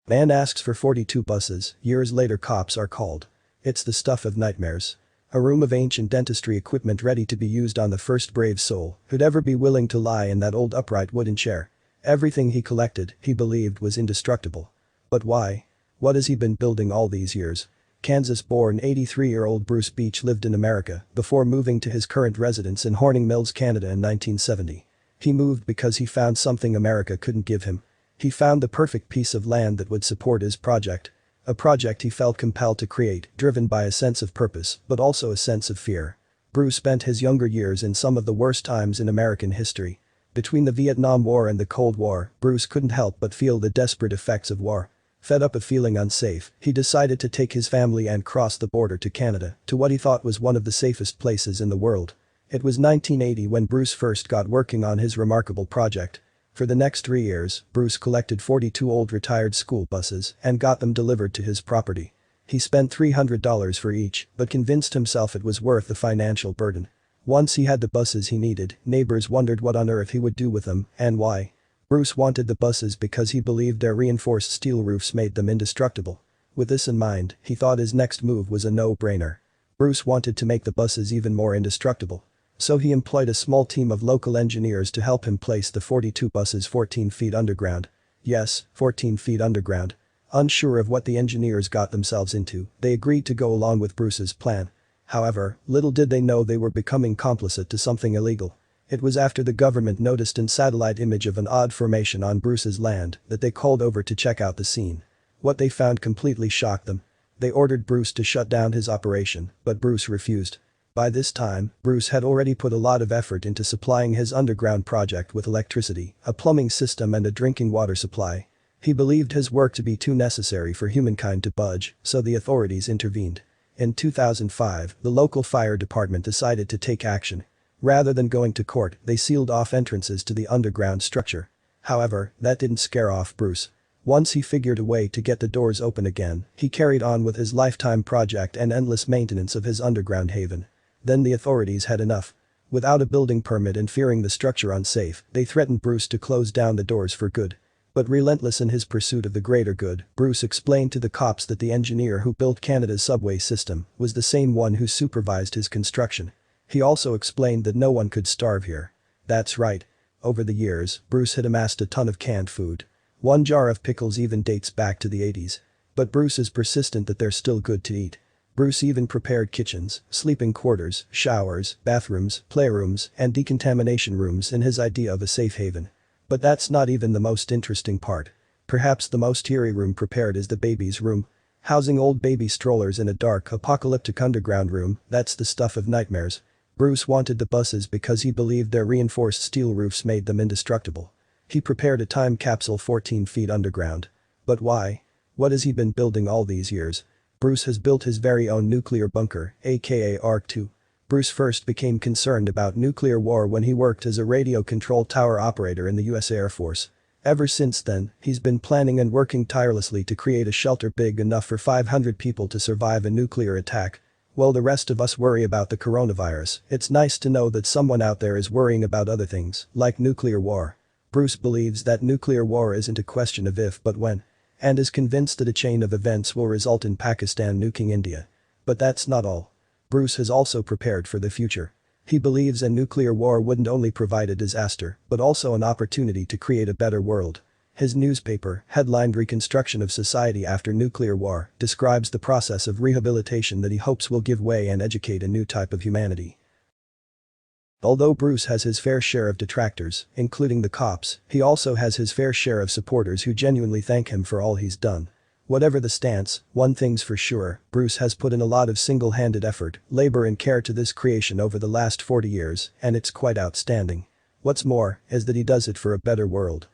Man asks for 42 buses, years later cops are called. It's the stuff of nightmares. A room of ancient dentistry equipment ready to be used on the first brave soul who'd ever be willing to lie in that old upright wooden chair. Everything he collected, he believed was indestructible. But why? What has he been building all these years? Kansas-born 83-year-old Bruce Beach lived in America before moving to his current residence in Horning Mills, Canada in 1970. He moved because he found something America couldn't give him. He found the perfect piece of land that would support his project. A project he felt compelled to create, driven by a sense of purpose, but also a sense of fear. Bruce spent his younger years in some of the worst times in American history. Between the Vietnam War and the Cold War, Bruce couldn't help but feel the desperate effects of war. Fed up of feeling unsafe, he decided to take his family and cross the border to Canada, to what he thought was one of the safest places in the world. It was 1980 when Bruce first got working on his remarkable project. For the next 3 years, Bruce collected 42 old retired school buses and got them delivered to his property. He spent $300 for each, but convinced himself it was worth the financial burden. Once he had the buses he needed, neighbors wondered what on earth he would do with them and why. Bruce wanted the buses because he believed their reinforced steel roofs made them indestructible. With this in mind, he thought his next move was a no-brainer. Bruce wanted to make the buses even more indestructible. So he employed a small team of local engineers to help him place the 42 buses 14 feet underground. Yes, 14 feet underground. Unsure of what the engineers got themselves into, they agreed to go along with Bruce's plan. However, little did they know they were becoming complicit to something illegal. It was after the government noticed a satellite image of an odd formation on Bruce's land that they called over to check out the scene. What they found completely shocked them. They ordered Bruce to shut down his operation, but Bruce refused. By this time, Bruce had already put a lot of effort into supplying his underground project with electricity, a plumbing system and a drinking water supply. He believed his work to be too necessary for humankind to budge, so the authorities intervened. In 2005, the local fire department decided to take action. Rather than going to court, they sealed off entrances to the underground structure. However, that didn't scare off Bruce. Once he figured a way to get the doors open again, he carried on with his lifetime project and endless maintenance of his underground haven. Then the authorities had enough. Without a building permit and fearing the structure unsafe, they threatened Bruce to close down the doors for good. But relentless in his pursuit of the greater good, Bruce explained to the cops that the engineer who built Canada's subway system was the same one who supervised his construction. He also explained that no one could starve here. That's right. Over the years, Bruce had amassed a ton of canned food. One jar of pickles even dates back to the 80s. But Bruce is persistent that they're still good to eat. Bruce even prepared kitchens, sleeping quarters, showers, bathrooms, playrooms, and decontamination rooms in his idea of a safe haven. But that's not even the most interesting part. Perhaps the most eerie room prepared is the baby's room. Housing old baby strollers in a dark, apocalyptic underground room, that's the stuff of nightmares. Bruce wanted the buses because he believed their reinforced steel roofs made them indestructible. He prepared a time capsule 14 feet underground. But why? What has he been building all these years? Bruce has built his very own nuclear bunker, aka ARC-2. Bruce first became concerned about nuclear war when he worked as a radio control tower operator in the US Air Force. Ever since then, he's been planning and working tirelessly to create a shelter big enough for 500 people to survive a nuclear attack. While the rest of us worry about the coronavirus, it's nice to know that someone out there is worrying about other things, like nuclear war. Bruce believes that nuclear war isn't a question of if but when. And is convinced that a chain of events will result in Pakistan nuking India. But that's not all. Bruce has also prepared for the future. He believes a nuclear war wouldn't only provide a disaster, but also an opportunity to create a better world. His newspaper, headlined Reconstruction of Society After Nuclear War, describes the process of rehabilitation that he hopes will give way and educate a new type of humanity. Although Bruce has his fair share of detractors, including the cops, he also has his fair share of supporters who genuinely thank him for all he's done. Whatever the stance, one thing's for sure, Bruce has put in a lot of single-handed effort, labor and care to this creation over the last 40 years, and it's quite outstanding. What's more, is that he does it for a better world.